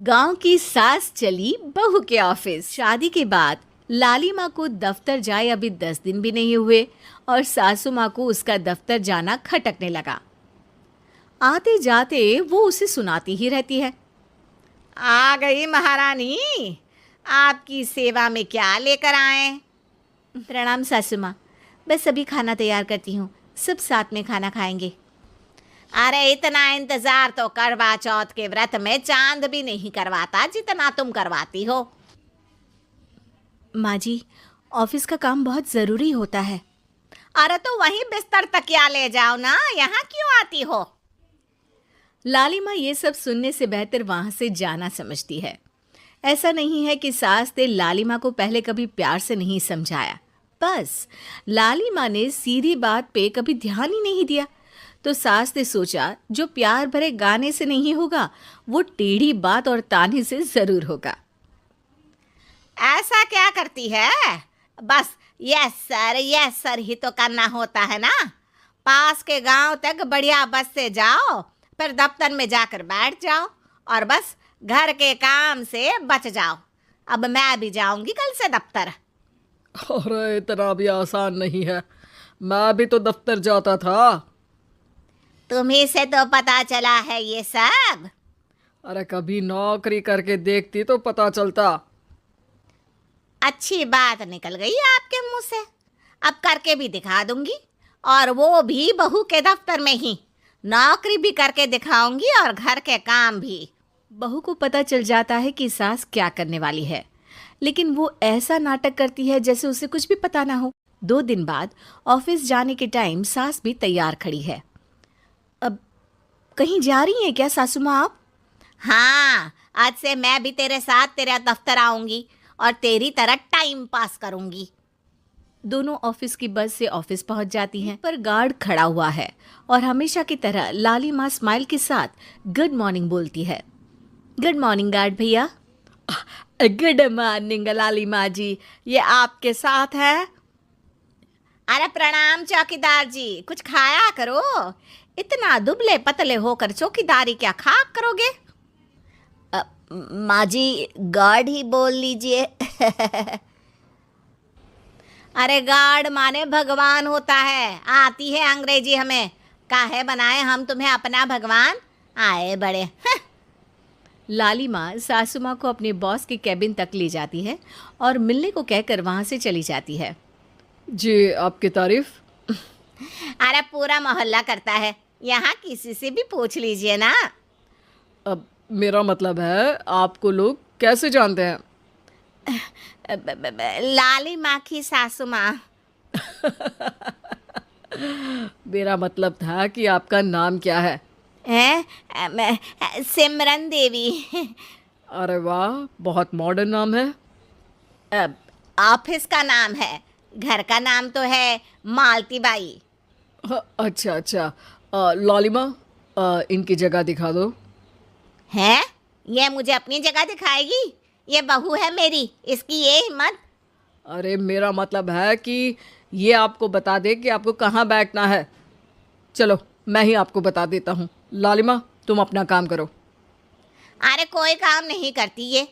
गांव की सास चली बहू के ऑफिस। शादी के बाद लाली माँ को दफ्तर जाए अभी 10 दिन भी नहीं हुए और सासू माँ को उसका दफ्तर जाना खटकने लगा। आते जाते वो उसे सुनाती ही रहती है। आ गई महारानी, आपकी सेवा में क्या लेकर आए? प्रणाम सासू माँ, बस अभी खाना तैयार करती हूँ, सब साथ में खाना खाएंगे। अरे इतना इंतजार तो करवा चौथ के व्रत में चांद भी नहीं करवाता जितना तुम करवाती हो। माँ जी, ऑफिस का काम बहुत ज़रूरी होता है। अरे तो वहीं बिस्तर तकिया ले जाओ ना, यहाँ क्यों आती हो? लाली माँ ये सब सुनने से बेहतर वहाँ से जाना समझती है। ऐसा नहीं है कि सास ने लाली माँ को पहले कभी प्यार से नहीं समझाया, बस लाली माँ ने सीधी बात पे कभी ध्यान ही नहीं दिया। तो सास ने सोचा जो प्यार भरे गाने से नहीं होगा वो टेढ़ी बात और ताने से ज़रूर होगा। ऐसा क्या करती है? बस यस सर ही तो करना होता है ना। पास के गांव तक बढ़िया बस से जाओ, फिर दफ्तर में जाकर बैठ जाओ और बस घर के काम से बच जाओ। अब मैं भी जाऊंगी कल से दफ्तर। अरे इतना भी आसान नहीं है, मैं भी तो दफ्तर जाता था। तुम्ही से तो पता चला है ये सब। अरे कभी नौकरी करके देखती तो पता चलता। अच्छी बात निकल गई आपके मुंह से। अब करके भी दिखा दूंगी, और वो भी बहू के दफ्तर में ही। नौकरी भी करके दिखाऊंगी और घर के काम भी। बहू को पता चल जाता है कि सास क्या करने वाली है, लेकिन वो ऐसा नाटक करती है जैसे उसे कुछ भी पता ना हो। 2 दिन बाद ऑफिस जाने के टाइम सास भी तैयार खड़ी है। अब कहीं जा रही हैं क्या सासू माँ आप? हाँ, आज से मैं भी तेरे साथ तेरा दफ्तर आऊंगी और तेरी तरह टाइम पास करूंगी। दोनों ऑफिस की बस से ऑफिस पहुंच जाती हैं, पर गार्ड खड़ा हुआ है और हमेशा की तरह लाली माँ स्माइल के साथ गुड मॉर्निंग बोलती है। गुड मॉर्निंग गार्ड भैया। गुड मॉर्निंग लाली माँ जी, ये आपके साथ है? अरे प्रणाम चौकीदार जी, कुछ खाया करो। इतना दुबले पतले होकर चौकीदारी क्या खा करोगे? माँ जी, गार्ड ही बोल लीजिए। अरे गार्ड माने भगवान होता है, आती है अंग्रेजी हमें। काहे बनाए हम तुम्हें अपना भगवान? आए बड़े। लाली माँ सासू माँ को अपने बॉस के कैबिन तक ले जाती है और मिलने को कहकर वहाँ से चली जाती है। जी, आपकी तारीफ। अरे पूरा मोहल्ला करता है, यहाँ किसी से भी पूछ लीजिए ना। अब मेरा मतलब है आपको लोग कैसे जानते हैं? लाली माँ की सासू माँ। मेरा मतलब था कि आपका नाम क्या है? सिमरन देवी। अरे वाह, बहुत मॉडर्न नाम है। ऑफिस का नाम है, घर का नाम तो है मालती बाई। अच्छा। लालिमा, इनकी जगह दिखा दो। है? ये मुझे अपनी जगह दिखाएगी? ये बहू है मेरी, इसकी ये हिम्मत। अरे मेरा मतलब है कि ये आपको बता दे कि आपको कहाँ बैठना है। चलो मैं ही आपको बता देता हूँ। लालिमा, तुम अपना काम करो। अरे कोई काम नहीं करती ये,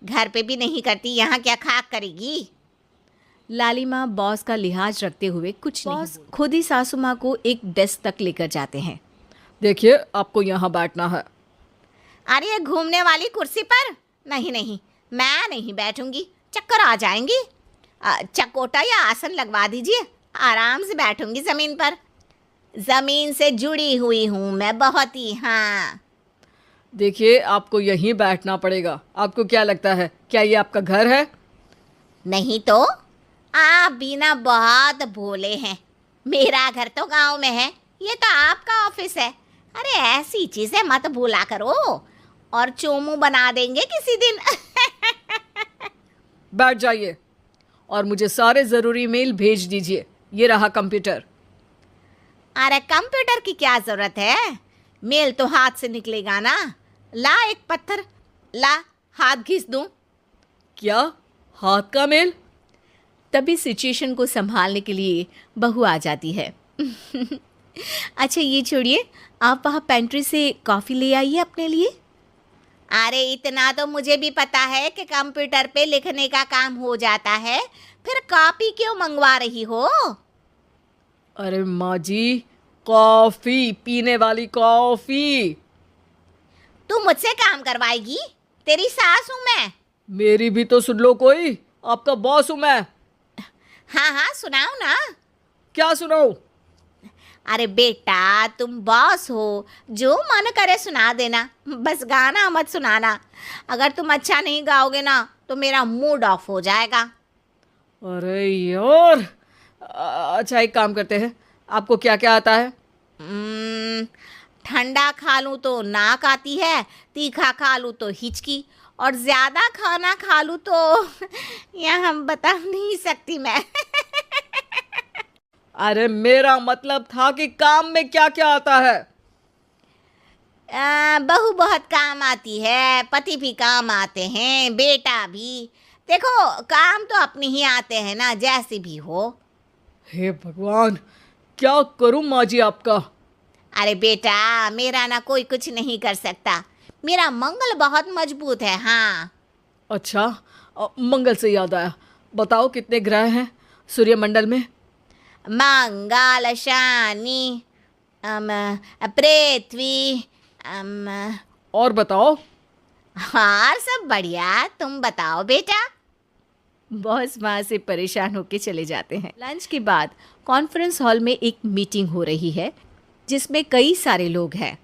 घर पे भी नहीं करती, यहाँ क्या खाक करेगी? लाली माँ बॉस का लिहाज रखते हुए कुछ नहीं बोलती। खुद ही सासू माँ को एक डेस्क तक लेकर जाते हैं। देखिए, आपको यहाँ बैठना है। अरे ये घूमने वाली कुर्सी पर? नहीं, मैं नहीं बैठूंगी, चक्कर आ जाएंगी। चकोटा या आसन लगवा दीजिए, आराम से बैठूंगी ज़मीन पर। ज़मीन से जुड़ी हुई हूँ मैं बहुत ही। हाँ देखिए, आपको यहीं बैठना पड़ेगा। आपको क्या लगता है, क्या ये आपका घर है? नहीं तो आप भी ना बहुत भोले हैं। मेरा घर तो गांव में है, ये तो आपका ऑफिस है। अरे ऐसी चीज़ें मत भूला करो, और चोमू बना देंगे किसी दिन। बैठ जाइए और मुझे सारे ज़रूरी मेल भेज दीजिए। ये रहा कंप्यूटर। अरे कंप्यूटर की क्या ज़रूरत है, मेल तो हाथ से निकलेगा ना। ला एक पत्थर, ला हाथ घिस दूं। क्या हाथ का मेल? तभी सिचुएशन को संभालने के लिए बहू आ जाती है। अच्छा ये छोड़िए, आप वहाँ पेंट्री से कॉफ़ी ले आइए अपने लिए। अरे इतना तो मुझे भी पता है कि कंप्यूटर पे लिखने का काम हो जाता है, फिर कॉपी क्यों मंगवा रही हो? अरे माँ जी, कॉफी, पीने वाली कॉफी। तू मुझसे काम करवाएगी? तेरी सास हूं मैं। मेरी भी तो सुन लो कोई, आपका बॉस हूं मैं। हाँ हाँ, सुनाओ ना। क्या सुनाऊं? अरे बेटा, तुम बॉस हो, जो मन करे सुना देना, बस गाना मत सुनाना। अगर तुम अच्छा नहीं गाओगे ना तो मेरा मूड ऑफ हो जाएगा। अरे यार, अच्छा एक काम करते हैं, आपको क्या क्या आता है? हम्म, ठंडा खा लूं तो नाक आती है, तीखा खा लूं तो हिचकी, और ज्यादा खाना खा लूं तो यह हम बता नहीं सकती मैं। अरे मेरा मतलब था कि काम में क्या क्या आता है। बहू बहुत काम आती है, पति भी काम आते हैं, बेटा भी। देखो, काम तो अपने ही आते हैं ना, जैसे भी हो। हे भगवान, क्या करूं माँ जी आपका? अरे बेटा, मेरा ना कोई कुछ नहीं कर सकता। मेरा मंगल बहुत मजबूत है। हाँ। अच्छा, मंगल से याद आया, बताओ कितने ग्रह हैं सूर्यमंडल में? मंगल, शनि, अम, पृथ्वी, अम, और बताओ। हाँ सब बढ़िया। तुम बताओ बेटा। बॉस वहाँ से परेशान होके चले जाते हैं। लंच के बाद कॉन्फ्रेंस हॉल में एक मीटिंग हो रही है जिसमें कई सारे लोग हैं।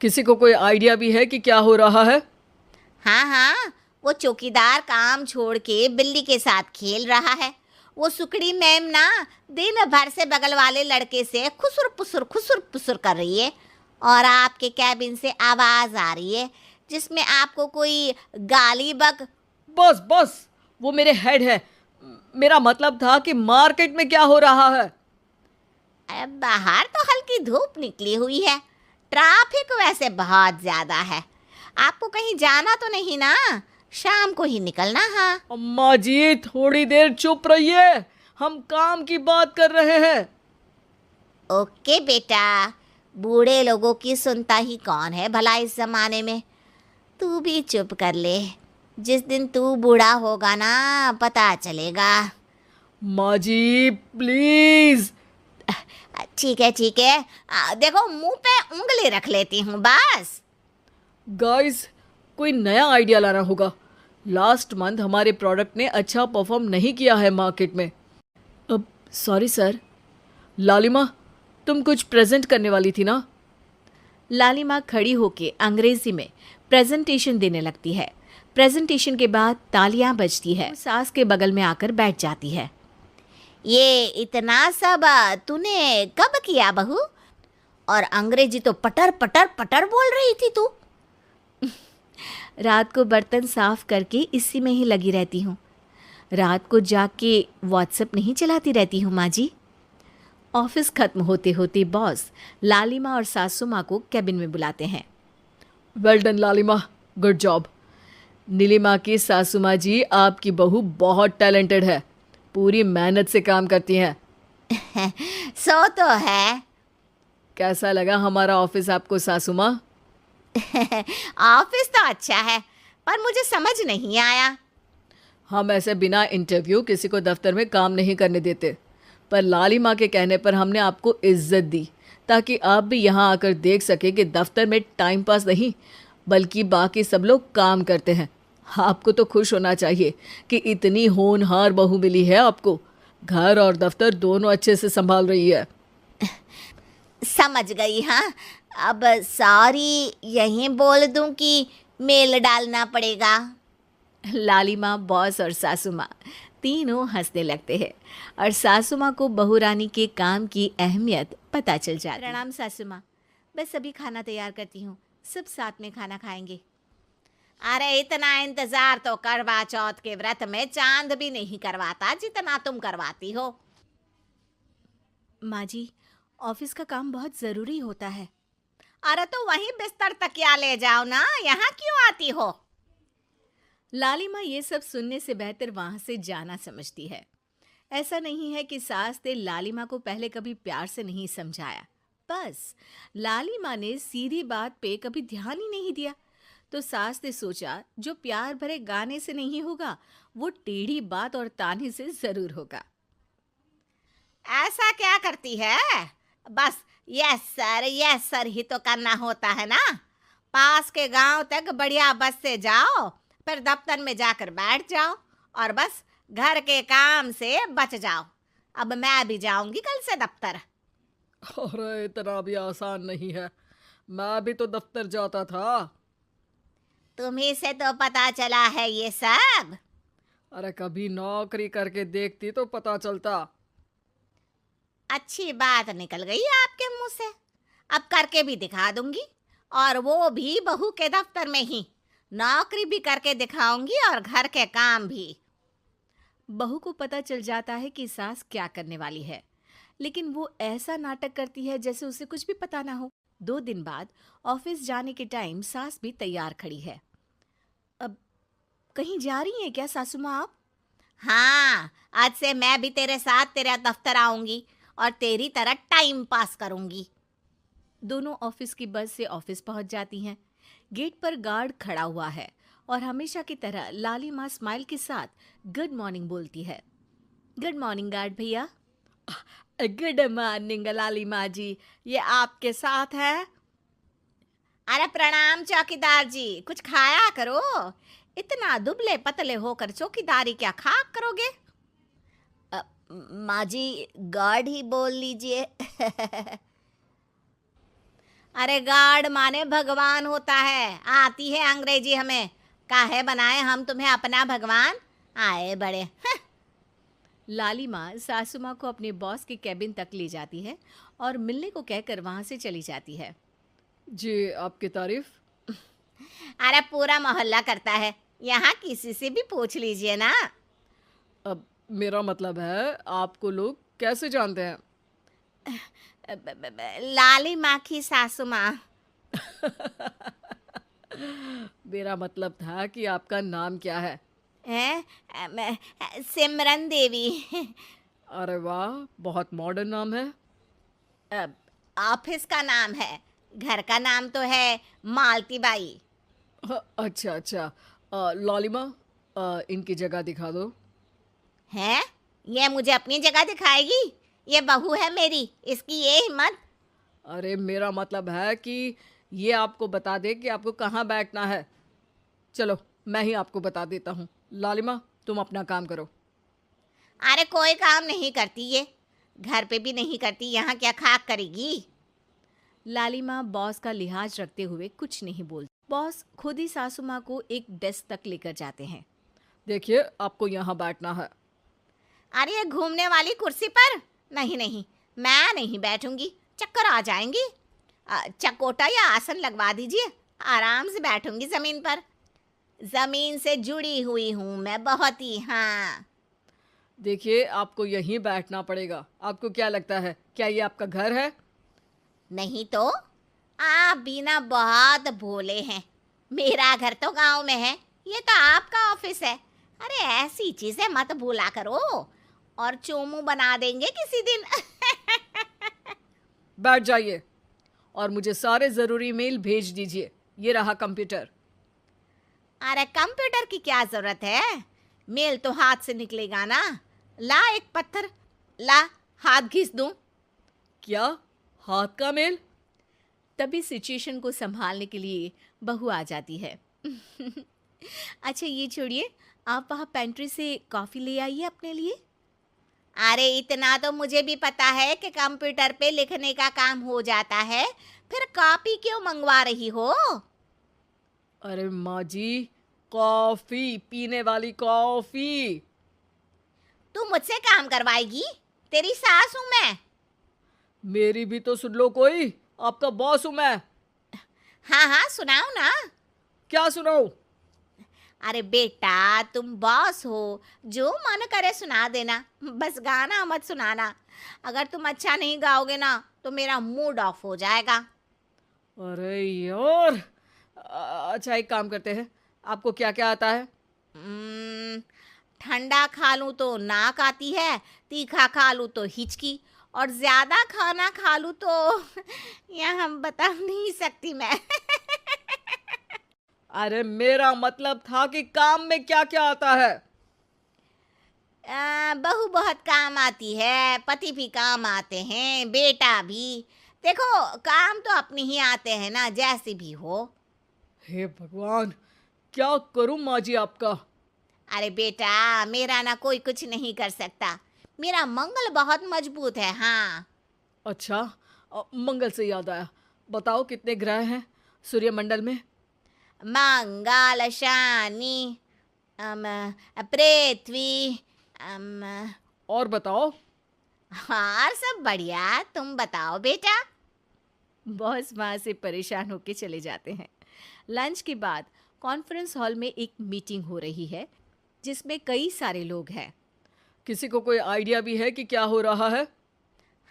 किसी को कोई आइडिया भी है कि क्या हो रहा है? हाँ हाँ, वो चौकीदार काम छोड़ के बिल्ली के साथ खेल रहा है। वो सुकड़ी मैम ना दिन भर से बगल वाले लड़के से खुसुर पुसुर कर रही है, और आपके कैबिन से आवाज आ रही है जिसमें आपको कोई गाली बक। बस बस, वो मेरे हेड है। मेरा मतलब था कि मार्केट में क्या हो रहा है। बाहर तो हल्की धूप निकली हुई है, ट्रैफिक वैसे बहुत ज्यादा है। आपको कहीं जाना तो नहीं ना? शाम को ही निकलना। हाँ। अम्मा जी थोड़ी देर चुप रहिए, हम काम की बात कर रहे हैं। ओके बेटा, बूढ़े लोगों की सुनता ही कौन है भला इस जमाने में। तू भी चुप कर ले, जिस दिन तू बूढ़ा होगा ना पता चलेगा। माँ जी प्लीज। ठीक है ठीक है, देखो मुंह पे उंगली रख लेती हूँ बस। गाइस, कोई नया आइडिया लाना होगा। लास्ट मंथ हमारे प्रोडक्ट ने अच्छा परफॉर्म नहीं किया है मार्केट में। अब सॉरी सर। लालिमा, तुम कुछ प्रेजेंट करने वाली थी ना? लालिमा खड़ी होके अंग्रेजी में प्रेजेंटेशन देने लगती है। प्रेजेंटेशन के बाद तालियां बजती है। वो सास के बगल में आकर बैठ जाती है। ये इतना सब तूने कब किया बहू? और अंग्रेजी तो पटर पटर पटर बोल रही थी तू। रात को बर्तन साफ करके इसी में ही लगी रहती हूँ। रात को जाग के व्हाट्सएप नहीं चलाती रहती हूँ माँ जी। ऑफिस खत्म होते होते बॉस लालिमा और सासू माँ को कैबिन में बुलाते हैं। वेल डन लालिमा, गुड जॉब। नीलिमा की सासू माँ जी, आपकी बहू बहुत टैलेंटेड है, पूरी मेहनत से काम करती हैं। सो तो है। कैसा लगा हमारा ऑफिस आपको सासू माँ? ऑफिस तो अच्छा है, पर मुझे समझ नहीं आया। हम ऐसे बिना इंटरव्यू किसी को दफ्तर में काम नहीं करने देते, पर लालिमा के कहने पर हमने आपको इज्जत दी ताकि आप भी यहाँ आकर देख सके कि दफ्तर में टाइम पास नहीं बल्कि बाकी सब लोग काम करते हैं। आपको तो खुश होना चाहिए कि इतनी होनहार बहू मिली है आपको। घर और दफ्तर दोनों अच्छे से संभाल रही है। समझ गई। हाँ, अब सॉरी यहीं बोल दूं कि मेल डालना पड़ेगा? लालिमा, बॉस और सासू माँ तीनों हंसने लगते हैं और सासू माँ को बहू रानी के काम की अहमियत पता चल जाती है। प्रणाम सासू माँ, बस अभी खाना तैयार करती हूँ, सब साथ में खाना खाएंगे। अरे इतना इंतजार तो करवा चौथ के व्रत में चांद भी नहीं करवाता जितना तुम करवाती हो। माँ जी, ऑफिस का काम बहुत ज़रूरी होता है। अरे तो वहीं बिस्तर तकिया ले जाओ ना, यहाँ क्यों आती हो? लालिमा ये सब सुनने से बेहतर वहां से जाना समझती है। ऐसा नहीं है कि सास ने लालिमा को पहले कभी प्यार से नहीं समझाया, बस लालिमा ने सीधी बात पे कभी ध्यान ही नहीं दिया। तो सास ने सोचा जो प्यार भरे गाने से नहीं होगा वो टेढ़ी बात और ताने से जरूर होगा। ऐसा क्या करती है? बस यस सर ही तो करना होता है ना। पास के गांव तक बढ़िया बस से जाओ, फिर दफ्तर में जाकर बैठ जाओ और बस घर के काम से बच जाओ। अब मैं भी जाऊंगी कल से दफ्तर। अरे इतना भी आसान नहीं है, मैं भी तो दफ्तर जाता था। तुम्ही से तो पता चला है ये सब। अरे कभी नौकरी करके देखती तो पता चलता। अच्छी बात निकल गई आपके मुंह से। अब करके भी दिखा दूंगी, और वो भी बहू के दफ्तर में ही। नौकरी भी करके दिखाऊंगी और घर के काम भी। बहू को पता चल जाता है कि सास क्या करने वाली है, लेकिन वो ऐसा नाटक करती है जैसे उसे कुछ भी पता ना हो। 2 दिन बाद ऑफिस जाने के टाइम सास भी तैयार खड़ी है। अब कहीं जा रही हैं क्या सासू माँ आप? हाँ, आज से मैं भी तेरे साथ तेरे दफ्तर आऊंगी और तेरी तरह टाइम पास करूंगी। दोनों ऑफिस की बस से ऑफिस पहुंच जाती हैं। गेट पर गार्ड खड़ा हुआ है और हमेशा की तरह लाली माँ स्माइल के साथ गुड मॉर्निंग बोलती है। गुड मॉर्निंग गार्ड भैया। गुड मॉर्निंग लाली माँ जी, ये आपके साथ है? अरे प्रणाम चौकीदार जी, कुछ खाया करो। इतना दुबले पतले होकर चौकीदारी क्या खाक करोगे? माँ जी, गार्ड ही बोल लीजिए। अरे गार्ड माने भगवान होता है, आती है अंग्रेजी हमें। काहे बनाए हम तुम्हें अपना भगवान, आए बड़े। लाली माँ सासू माँ को अपने बॉस के कैबिन तक ले जाती है और मिलने को कहकर वहां से चली जाती है। जी आपकी तारीफ। अरे पूरा मोहल्ला करता है, यहाँ किसी से भी पूछ लीजिए ना। अब मेरा मतलब है आपको लोग कैसे जानते हैं? लाली माँ की सासू माँ। मेरा मतलब था कि आपका नाम क्या है? सिमरन देवी। अरे वाह, बहुत मॉडर्न नाम है। ऑफिस का नाम है, घर का नाम तो है मालती बाई। अच्छा अच्छा। लालिमा, इनकी जगह दिखा दो। है? ये मुझे अपनी जगह दिखाएगी? ये बहू है मेरी, इसकी ये हिम्मत। अरे मेरा मतलब है कि ये आपको बता दे कि आपको कहाँ बैठना है। चलो मैं ही आपको बता देता हूँ। लालिमा, तुम अपना काम करो। अरे कोई काम नहीं करती ये, घर पे भी नहीं करती, यहाँ क्या खाक करेगी? लाली माँ बॉस का लिहाज रखते हुए कुछ नहीं बोलती। बॉस खुद ही सासू माँ को एक डेस्क तक लेकर जाते हैं। देखिए, आपको यहाँ बैठना है। अरे ये घूमने वाली कुर्सी पर? नहीं नहीं, मैं नहीं बैठूंगी, चक्कर आ जाएंगी। चकोटा या आसन लगवा दीजिए, आराम से बैठूंगी जमीन पर। जमीन से जुड़ी हुई हूँ मैं बहुत ही। हाँ देखिए, आपको यहीं बैठना पड़ेगा। आपको क्या लगता है, क्या ये आपका घर है? नहीं तो, आप भी ना बहुत भोले हैं। मेरा घर तो गांव में है, ये तो आपका ऑफिस है। अरे ऐसी चीजें मत भूला करो, और चोमू बना देंगे किसी दिन। बैठ जाइए और मुझे सारे ज़रूरी मेल भेज दीजिए। ये रहा कंप्यूटर। अरे कंप्यूटर की क्या जरूरत है, मेल तो हाथ से निकलेगा ना। ला एक पत्थर, ला हाथ घिस दूं। क्या, हाथ का मेल? तभी सिचुएशन को संभालने के लिए बहू आ जाती है। अच्छा ये छोड़िए, आप वहाँ पेंट्री से कॉफ़ी ले आइए अपने लिए। अरे इतना तो मुझे भी पता है कि कंप्यूटर पे लिखने का काम हो जाता है, फिर कॉपी क्यों मंगवा रही हो? अरे माँ जी, कॉफ़ी, पीने वाली कॉफ़ी। तू मुझसे काम करवाएगी? तेरी सास हूं मैं। मेरी भी तो सुन लो कोई, आपका बॉस हूँ मैं। हाँ हाँ सुनाओ ना। क्या सुनाऊं? अरे बेटा, तुम बॉस हो, जो मन करे सुना देना, बस गाना मत सुनाना। अगर तुम अच्छा नहीं गाओगे ना तो मेरा मूड ऑफ हो जाएगा। अरे यार, अच्छा एक काम करते हैं, आपको क्या क्या आता है? ठंडा खा लूँ तो नाक आती है, तीखा खा लूँ तो हिचकी, और ज्यादा खाना खा लूँ तो यह हम बता नहीं सकती मैं। अरे मेरा मतलब था कि काम में क्या क्या आता है। बहू बहुत काम आती है, पति भी काम आते हैं, बेटा भी। देखो, काम तो अपने ही आते हैं ना, जैसे भी हो। हे भगवान, क्या करूं माँ जी आपका। अरे बेटा, मेरा ना कोई कुछ नहीं कर सकता। मेरा मंगल बहुत मजबूत है। हाँ। अच्छा, मंगल से याद आया, बताओ कितने ग्रह हैं सूर्यमंडल में। मंगल, शनि, पृथ्वी, अम, और बताओ। और सब बढ़िया। तुम बताओ बेटा। बॉस वहाँ से परेशान होकर चले जाते हैं। लंच के बाद कॉन्फ्रेंस हॉल में एक मीटिंग हो रही है जिसमें कई सारे लोग हैं। किसी को कोई आइडिया भी है कि क्या हो रहा है?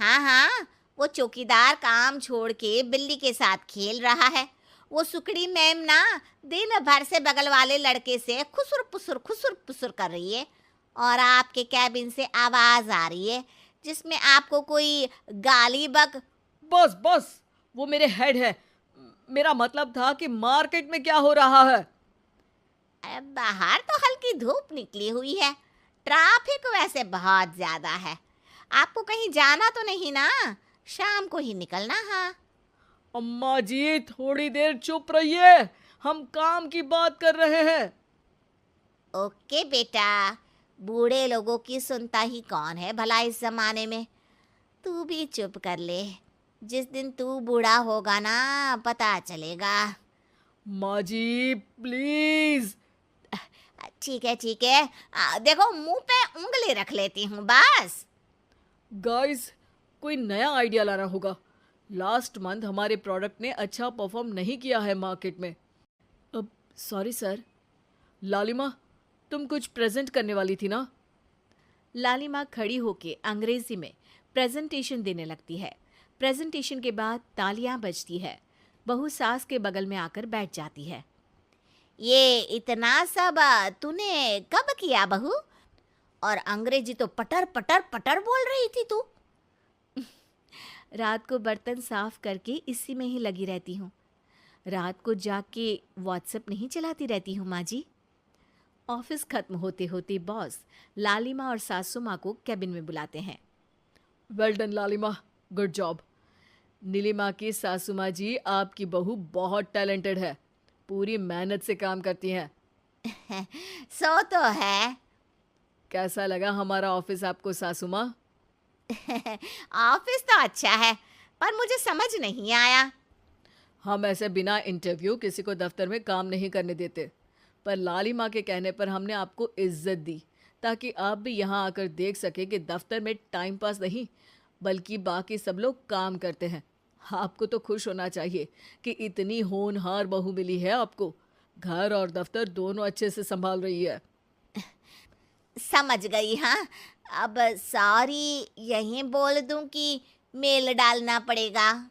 हाँ हाँ, वो चौकीदार काम छोड़ के बिल्ली के साथ खेल रहा है। वो सुकड़ी मैम ना दिन भर से बगल वाले लड़के से खुसुर पुसुर कर रही है, और आपके कैबिन से आवाज आ रही है जिसमें आपको कोई गाली बक। बस बस, वो मेरे हेड है। मेरा मतलब था कि मार्केट में क्या हो रहा है। अरे बाहर तो हल्की धूप निकली हुई है, ट्रैफिक वैसे बहुत ज्यादा है। आपको कहीं जाना तो नहीं ना? शाम को ही निकलना। हाँ। अम्मा जी थोड़ी देर चुप रहिए, हम काम की बात कर रहे हैं। ओके बेटा, बूढ़े लोगों की सुनता ही कौन है भला इस जमाने में। तू भी चुप कर ले, जिस दिन तू बूढ़ा होगा ना पता चलेगा। माँ जी प्लीज। ठीक है ठीक है, देखो मुंह पे उंगली रख लेती हूँ बस। गाइस, कोई नया आइडिया लाना होगा। लास्ट मंथ हमारे प्रोडक्ट ने अच्छा परफॉर्म नहीं किया है मार्केट में। अब सॉरी सर। लालिमा, तुम कुछ प्रेजेंट करने वाली थी ना? लालिमा खड़ी होके अंग्रेजी में प्रेजेंटेशन देने लगती है। प्रेजेंटेशन के बाद तालियां बजती है। बहू सास के बगल में आकर बैठ जाती है। ये इतना सब तूने कब किया बहू? और अंग्रेजी तो पटर पटर पटर बोल रही थी तू। रात को बर्तन साफ करके इसी में ही लगी रहती हूँ। रात को जाग के व्हाट्सएप नहीं चलाती रहती हूँ माँ जी। ऑफिस खत्म होते होते बॉस लालिमा और सासू माँ को कैबिन में बुलाते हैं। वेल डन लालिमा, गुड जॉब। नीलिमा की सासू माँ जी, आपकी बहू बहुत टैलेंटेड है, पूरी मेहनत से काम करती हैं। सो तो है। कैसा लगा हमारा ऑफिस आपको सासू माँ? ऑफिस तो अच्छा है, पर मुझे समझ नहीं आया। हम ऐसे बिना इंटरव्यू किसी को दफ्तर में काम नहीं करने देते, पर लालिमा के कहने पर हमने आपको इज्जत दी ताकि आप भी यहाँ आकर देख सके कि दफ्तर में टाइम पास नहीं बल्कि बाकी सब लोग काम करते हैं। आपको तो खुश होना चाहिए कि इतनी होनहार बहू मिली है आपको। घर और दफ्तर दोनों अच्छे से संभाल रही है। समझ गई। हाँ, अब सॉरी यहीं बोल दूं कि मेल डालना पड़ेगा?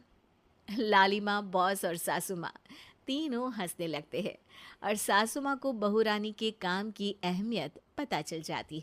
लालिमा, बॉस और सासू माँ तीनों हंसने लगते हैं और सासू माँ को बहू रानी के काम की अहमियत पता चल जाती है।